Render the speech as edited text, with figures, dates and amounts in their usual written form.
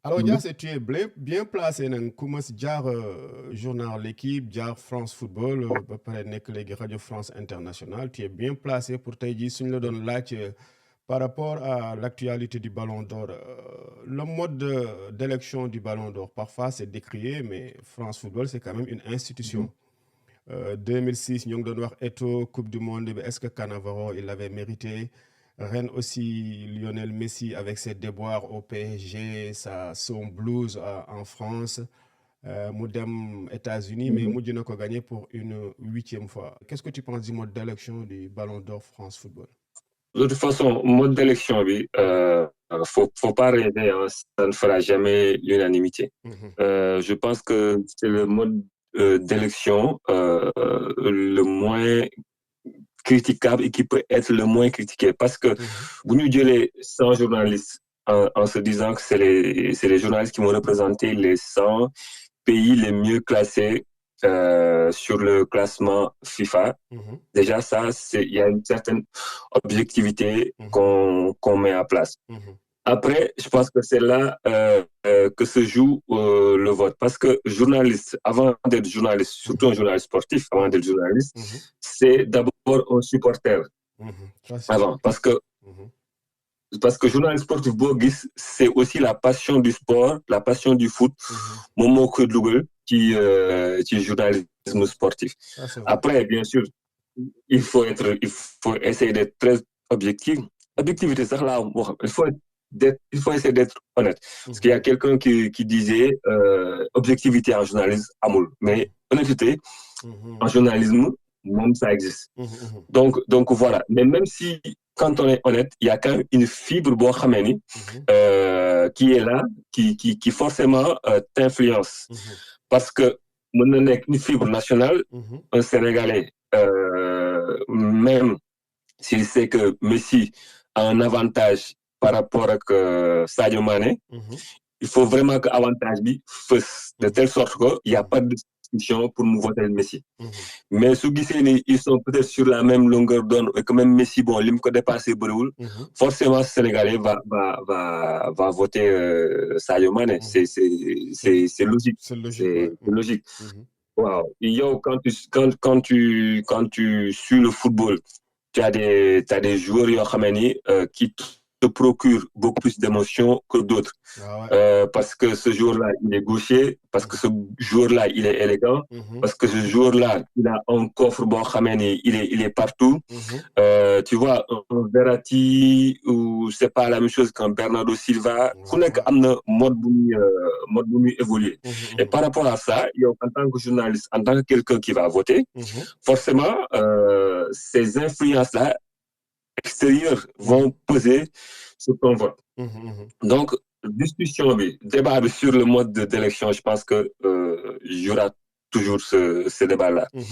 Alors, Dia, tu es bien placé dans comment jaar journal L'équipe, jaar France Football, ba pare nekk léegi Radio France Internationale. Tu es bien placé pour tey jii suñu la doon laaj par rapport à l'actualité du Ballon d'Or. Le mode d'élection du Ballon d'Or, parfois c'est décrié, mais France Football, c'est quand même une institution. 2006, ñu ngi doon wax Eto'o, Coupe du Monde bi, est-ce que Cannavaro il l'avait mérité? Rennes aussi, Lionel Messi avec ses déboires au PSG, son blues en France, mu dem États-Unis, mais Mhm. mujj na ko gagné pour une huitième fois. Qu'est-ce que tu penses du mode d'élection du Ballon d'Or France Football? De toute façon, mode d'élection, oui, faut pas rêver, hein, ça ne fera jamais l'unanimité. Mhm, Je pense que c'est le mode d'élection le moins critiquable et qui peut être le moins critiqué. Parce que mhm, vous nous direz 100 journalistes en se disant que c'est les journalistes qui vont représenter les 100 pays les mieux classés sur le classement FIFA. mhm, Déjà, il y a une certaine objectivité mhm, qu'on met en place. mhm, Après, je pense que c'est là que se joue le vote. Parce que journaliste, avant d'être journaliste, surtout un journaliste sportif, avant mhm, d'être journaliste, mhm, c'est d'abord un supporter Ça, c'est sûr. avant. Mhm, Parce que journaliste sportif, c'est aussi la passion du sport, la passion du foot, mhm. Momo Dougal, qui est journalisme sportif. Ça, c'est vrai. Après, bien sûr, il faut essayer d'être très objectif. Objectivité, c'est là, il faut essayer d'être honnête. Parce qu'il y Mhm, a quelqu'un qui disait objectivité en journalisme, amoul. Mais mhm, honnêteté, en mhm, journalisme, même ça existe. mhm, mhm, Donc voilà. Mais même si, quand on est honnête, il y a quand même une fibre mhm, qui est là, qui forcément t'influence. mhm, Parce que une fibre nationale, mhm, un Sénégalais, même s'il sait que Messi a un avantage par rapport à Sadio Mane, mhm, il faut vraiment que l'avantage fasse de mhm, telle sorte qu'il n'y a mhm, pas de discussion pour nous voter Messi. mhm, Mais ceux qui ils sont peut-être sur la même longueur d'onde et que même Messi, bon, l'im ko dépassé Bréoul, mhm, forcément, ce Sénégalais va voter Sadio Mane. mhm. C'est logique. C'est logique, ouais. C'est logique. Mhm, Wow. Et yo, quand tu suis le football, t'as des joueurs qui te procurent beaucoup plus d'émotions que d'autres. Ah ouais. Parce que ce jour-là, il est gaucher, parce que Mhm, ce jour-là, il est élégant, mhm, parce que ce jour-là, il a un coffre, bon, il est partout. mhm, Tu vois, un Verratti, ou c'est pas la même chose qu'un Bernardo Silva, ouais, ku nekk ouais. am na mode bu muy évoluer. Mhm, Et mhm, par rapport à ça, yo, en tant que journaliste, en tant que quelqu'un qui va voter, mhm, forcément, ces influences-là extérieures mhm, vont peser sur ton vote. mhm, mhm. Donc, discussion, débat sur le mode d'élection, je pense que il y aura toujours ce débat-là. Mhm.